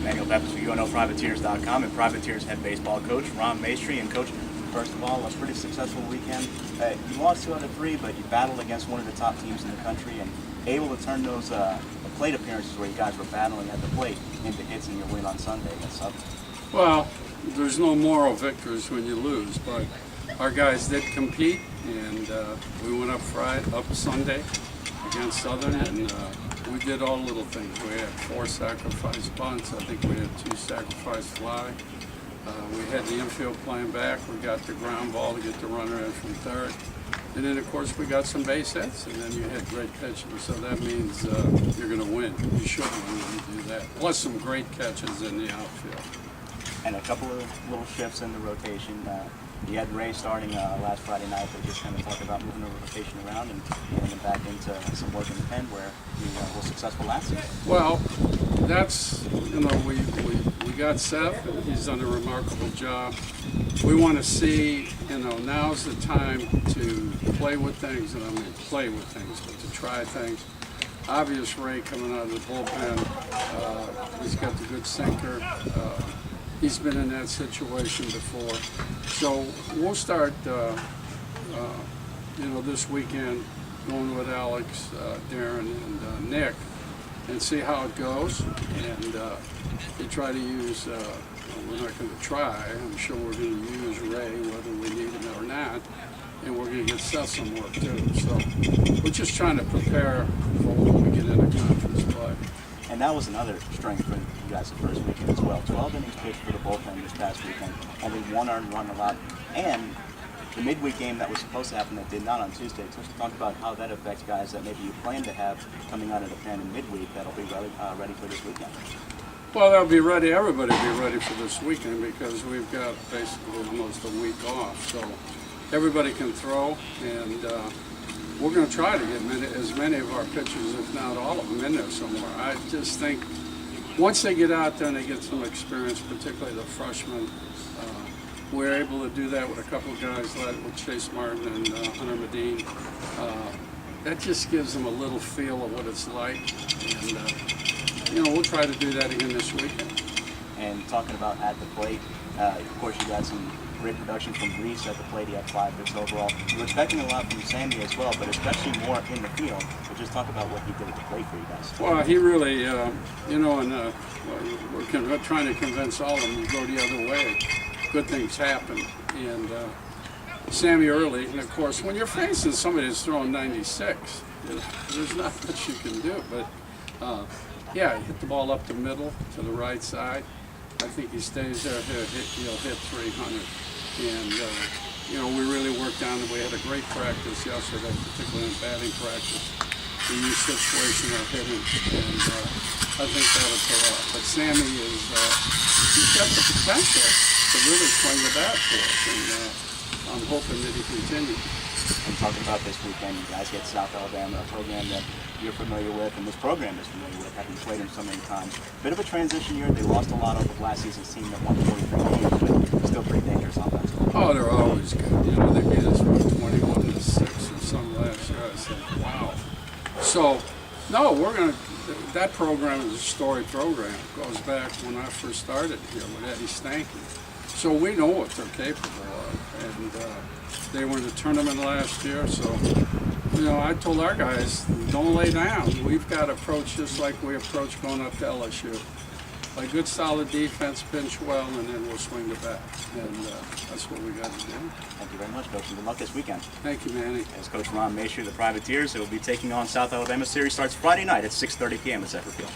Emmanuel Pepis with UNOPrivateers.com and Privateers head baseball coach Ron Maestri. And coach, first of all, a pretty successful weekend. You lost 2 out of 3, but you battled against one of the top teams in the country and able to turn those plate appearances where you guys were battling at the plate into hits in your win on Sunday against Southern. Well, there's no moral victories when you lose, but our guys did compete, and we went up Sunday against Southern, and we did all little things. We had 4 sacrifice bunts. I think we had 2 sacrifice fly. We had the infield playing back. We got the ground ball to get the runner in from third. And then, of course, we got some base hits, and then you had great pitching. So that means you're going to win. You should win when you do that. Plus some great catches in the outfield. And a couple of little shifts in the rotation. You had Ray starting last Friday night, but just kind of talk about moving the rotation around and getting them back into some work in the pen where you were successful last season. Well, that's, we got Seth, and he's done a remarkable job. We want to see, now's the time to play with things, and I mean play with things, but to try things. Obvious Ray coming out of the bullpen, he's got the good sinker. He's been in that situation before. So we'll start, this weekend going with Alex, Darren, and Nick and see how it goes. And they try to use, we're not going to try, I'm sure we're going to use Ray whether we need him or not. And we're going to get Seth some work too. So we're just trying to prepare for when we get into conference play. And that was another strength for you guys the first weekend as well. 12 innings pitched for the bullpen this past weekend, only 1 earned run allowed. And the midweek game that was supposed to happen that did not on Tuesday. Just talk about how that affects guys that maybe you plan to have coming out of the pen in midweek that'll be ready for this weekend. Well, they'll be ready. Everybody will be ready for this weekend because we've got basically almost a week off. So everybody can throw, and we're going to try to get as many of our pitchers, if not all of them, in there somewhere. I just think once they get out there and they get some experience, particularly the freshmen, we're able to do that with a couple of guys like with Chase Martin and Hunter Medine. That just gives them a little feel of what it's like. And, we'll try to do that again this weekend. And talking about at the plate, of course you got some great production from Reese at the plate. He had 5 hits overall. We're expecting a lot from Sammy as well, but especially more in the field. But just talk about what he did at the plate for you guys. Well, he really, we're trying to convince all of them to go the other way. Good things happen. And Sammy early, and of course, when you're facing somebody that's throwing 96, there's not much you can do. But he hit the ball up the middle to the right side. I think he stays there, he'll hit 300. And, we really worked on it. We had a great practice yesterday, particularly in batting practice. We used situational hitting, and I think that'll pay off. But Sammy he's got the potential to really swing the bat for us, and I'm hoping that he continues. And talking about this weekend, you guys get South Alabama, a program that you're familiar with, and this program is familiar with, having played them so many times. Bit of a transition year. They lost a lot off of last season's team that won 43 games, but still pretty dangerous offensively. Oh, they're always good. They beat us from 21-6 or something last year. I said, wow. So, no, that program is a storied program. It goes back when I first started here with Eddie Stanky. So we know what they're capable of. And they were in the tournament last year, so I told our guys, don't lay down. We've got to approach just like we approach going up to LSU. Play good, solid defense, pinch well, and then we'll swing the bat. And that's what we got to do. Thank you very much, Coach, and good luck this weekend. Thank you, Manny. As Coach Ron Maestri, the Privateers, who will be taking on South Alabama. Series starts Friday night at 6:30 p.m. at Zephyr Field.